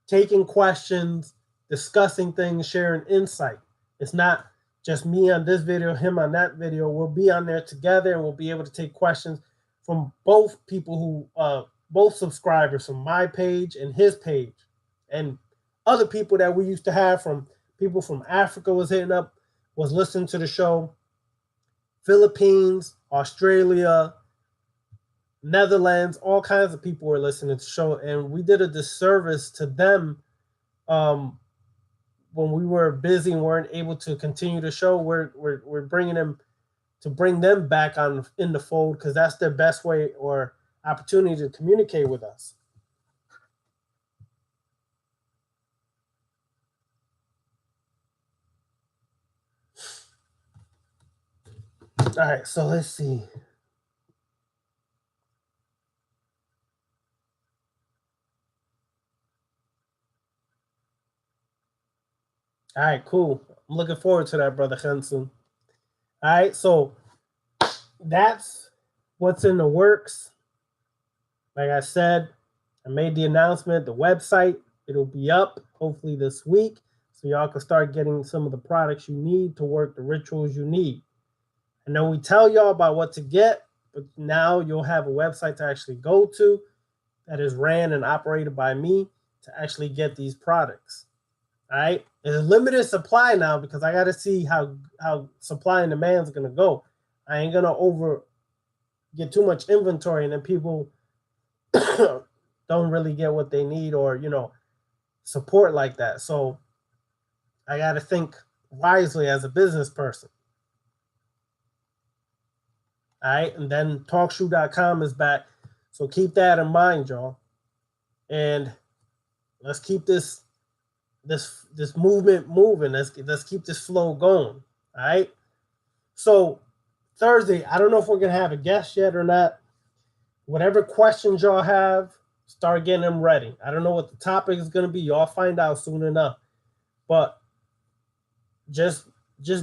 taking questions, discussing things, sharing insight. It's not just me on this video, him on that video. We'll be on there together, and we'll be able to take questions from both people who, both subscribers from my page and his page, and other people that we used to have, from people from Africa was hitting up, was listening to the show, Philippines, Australia, Netherlands, all kinds of people were listening to the show, and we did a disservice to them when we were busy and weren't able to continue the show. We're bringing them to bring them back on in the fold, because that's their best way or opportunity to communicate with us. All right, so let's see. All right, cool. I'm looking forward to that, Brother Hanson. All right, so that's what's in the works. Like I said, I made the announcement, the website, it'll be up hopefully this week, so y'all can start getting some of the products you need to work the rituals you need. I know we tell y'all about what to get, but now you'll have a website to actually go to that is ran and operated by me to actually get these products. All right, there's a limited supply now because I got to see how supply and demand is going to go. I ain't going to get too much inventory, and then people don't really get what they need, or, you know, support like that. So I got to think wisely as a business person. All right, and then TalkShoe.com is back, so keep that in mind, y'all. And let's keep this movement moving. Let's keep this flow going. All right. So Thursday, I don't know if we're gonna have a guest yet or not. Whatever questions y'all have, start getting them ready. I don't know what the topic is gonna be. Y'all find out soon enough. But just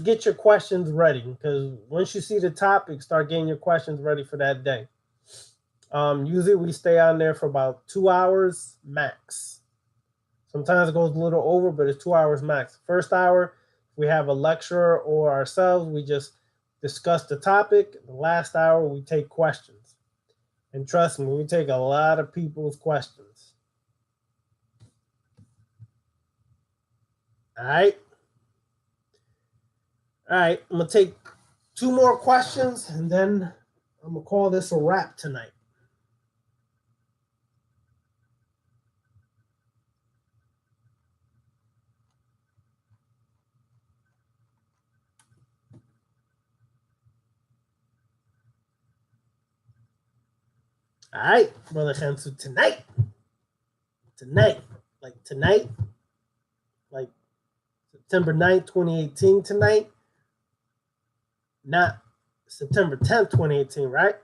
get your questions ready, because once you see the topic, start getting your questions ready for that day. Usually we stay on there for about 2 hours max. Sometimes it goes a little over, but it's 2 hours max. First hour, we have a lecturer or ourselves. We just discuss the topic. The last hour, we take questions. And trust me, we take a lot of people's questions. All right. All right, I'm going to take 2 more questions, and then I'm going to call this a wrap tonight. All right, Brother Hansu, tonight, like September 9th, 2018 tonight, not September 10th, 2018, right?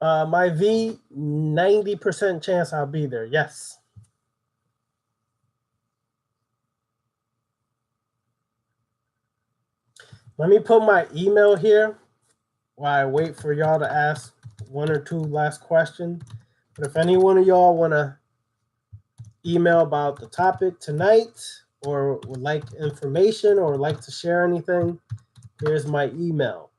My V, 90% chance I'll be there. Yes. Let me put my email here while I wait for y'all to ask one or two last questions. But if any one of y'all want to email about the topic tonight or would like information or would like to share anything, here's my email.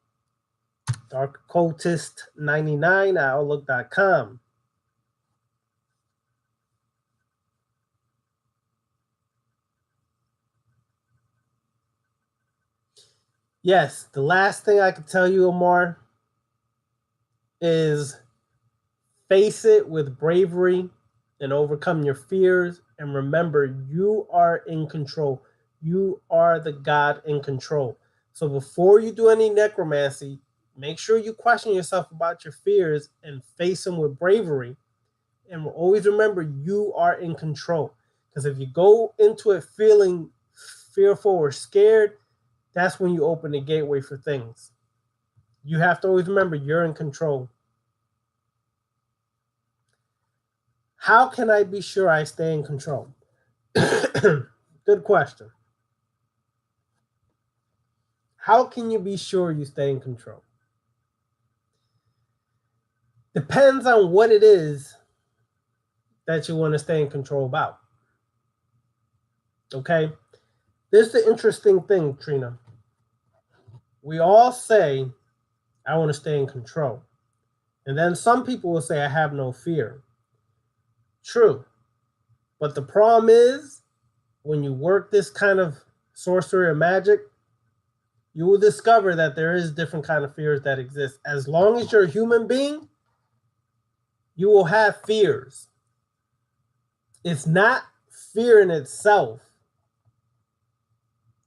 darkoccultist99@outlook.com. Yes, the last thing I can tell you, Omar, is face it with bravery and overcome your fears. And remember, you are in control. You are the God in control. So before you do any necromancy, make sure you question yourself about your fears and face them with bravery. And always remember, you are in control. Because if you go into it feeling fearful or scared, that's when you open the gateway for things. You have to always remember you're in control. How can I be sure I stay in control? Good question. How can you be sure you stay in control? Depends on what it is that you want to stay in control about. Okay? This is the interesting thing, Trina. We all say, I want to stay in control. And then some people will say, I have no fear. True. But the problem is, when you work this kind of sorcery or magic, you will discover that there is different kind of fears that exist. As long as you're a human being, you will have fears. It's not fear in itself.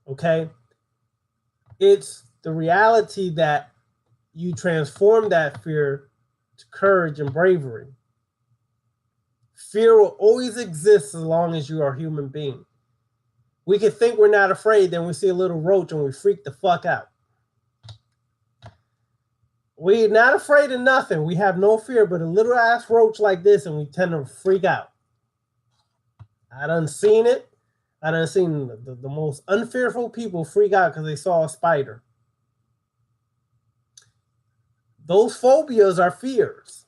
Okay? It's the reality that you transform that fear to courage and bravery. Fear will always exist as long as you are a human being. We can think we're not afraid, then we see a little roach and we freak the fuck out. We're not afraid of nothing. We have no fear, but a little ass roach like this and we tend to freak out. I done seen it. I done seen the most unfearful people freak out because they saw a spider. Those phobias are fears.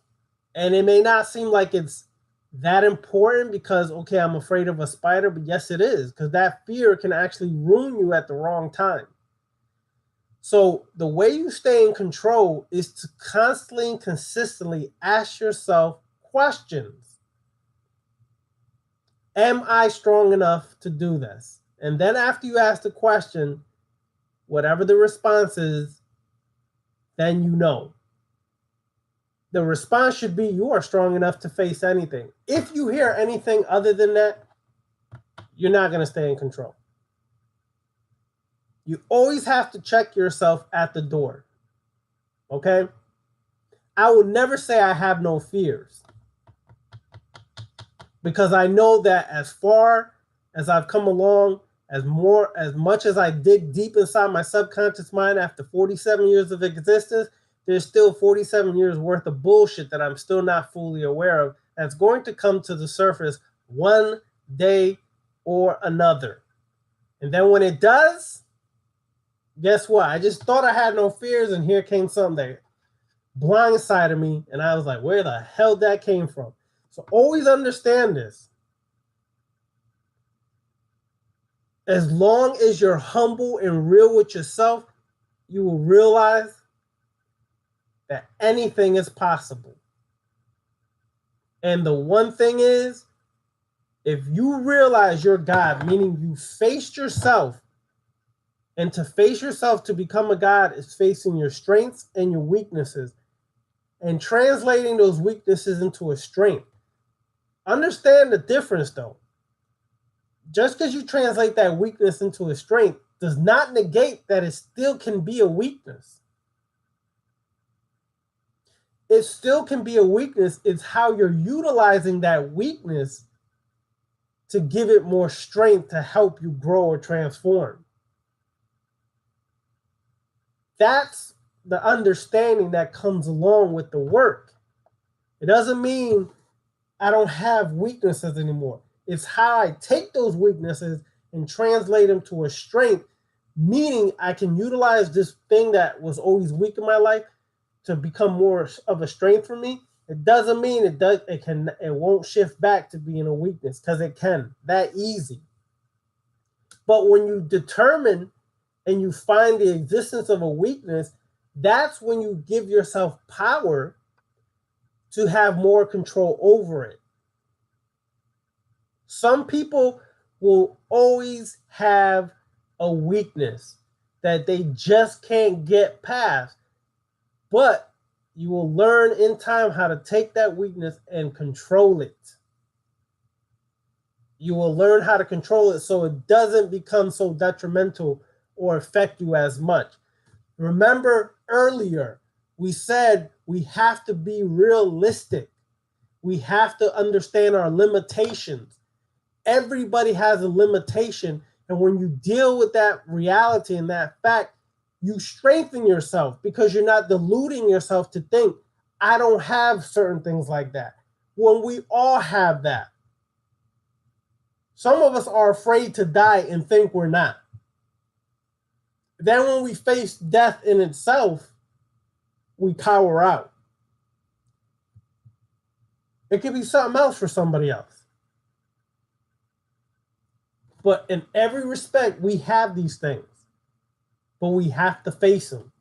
And it may not seem like it's that important because, okay, I'm afraid of a spider, but yes, it is, because that fear can actually ruin you at the wrong time. So the way you stay in control is to constantly and consistently ask yourself questions. Am I strong enough to do this? And then after you ask the question, whatever the response is, then you know. The response should be you are strong enough to face anything. If you hear anything other than that, you're not going to stay in control. You always have to check yourself at the door. Okay? I will never say I have no fears. Because I know that as far as I've come along, as much as I dig deep inside my subconscious mind after 47 years of existence, there's still 47 years worth of bullshit that I'm still not fully aware of that's going to come to the surface one day or another. And then when it does, guess what? I just thought I had no fears, and here came something that blindsided me, and I was like, where the hell that came from? So always understand this. As long as you're humble and real with yourself, you will realize that anything is possible. And the one thing is, if you realize you're God, meaning you faced yourself, and to face yourself to become a God is facing your strengths and your weaknesses and translating those weaknesses into a strength. Understand the difference, though. Just because you translate that weakness into a strength does not negate that it still can be a weakness. It still can be a weakness. It's how you're utilizing that weakness to give it more strength to help you grow or transform. That's the understanding that comes along with the work. It doesn't mean I don't have weaknesses anymore. It's how I take those weaknesses and translate them to a strength, meaning I can utilize this thing that was always weak in my life to become more of a strength for me. It doesn't mean it won't shift back to being a weakness, because it can, that easy. But when you determine and you find the existence of a weakness, that's when you give yourself power to have more control over it. Some people will always have a weakness that they just can't get past, but you will learn in time how to take that weakness and control it. You will learn how to control it so it doesn't become so detrimental or affect you as much. Remember earlier, we said we have to be realistic. We have to understand our limitations. Everybody has a limitation. And when you deal with that reality and that fact, you strengthen yourself, because you're not deluding yourself to think, I don't have certain things like that, when we all have that. Some of us are afraid to die and think we're not. Then when we face death in itself, we cower out. It could be something else for somebody else. But in every respect, we have these things, but we have to face them.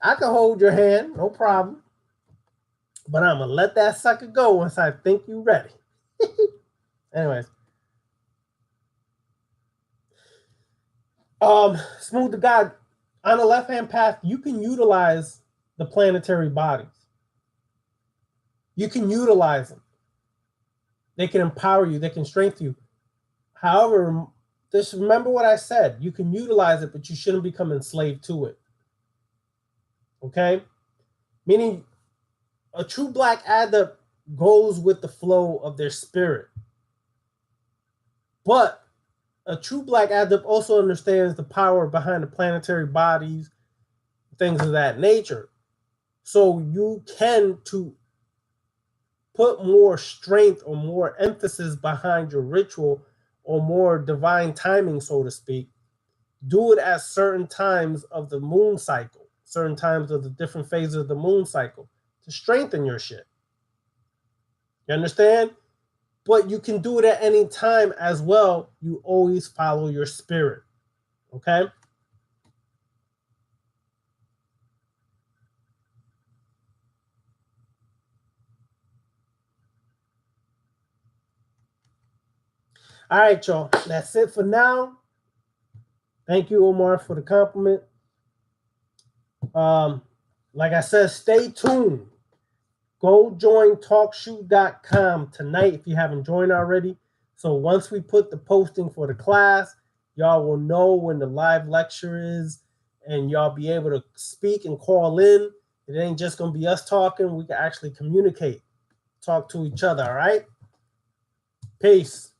I can hold your hand, no problem. But I'm going to let that sucker go once I think you're ready. Anyways. Smooth to God, on the left-hand path, you can utilize the planetary bodies. You can utilize them. They can empower you. They can strengthen you. However, just remember what I said. You can utilize it, but you shouldn't become enslaved to it. Okay? Meaning, a true black adept goes with the flow of their spirit. But a true black adept also understands the power behind the planetary bodies, things of that nature. So you can, to put more strength or more emphasis behind your ritual, or more divine timing, so to speak, do it at certain times of the moon cycle, certain times of the different phases of the moon cycle, to strengthen your shit. You understand? But you can do it at any time as well. You always follow your spirit. Okay? All right, y'all. That's it for now. Thank you, Omar, for the compliment. Like I said, stay tuned. Go join talkshoe.com tonight if you haven't joined already. So once we put the posting for the class, y'all will know when the live lecture is, and y'all be able to speak and call in. It ain't just going to be us talking. We can actually communicate, talk to each other, all right? Peace.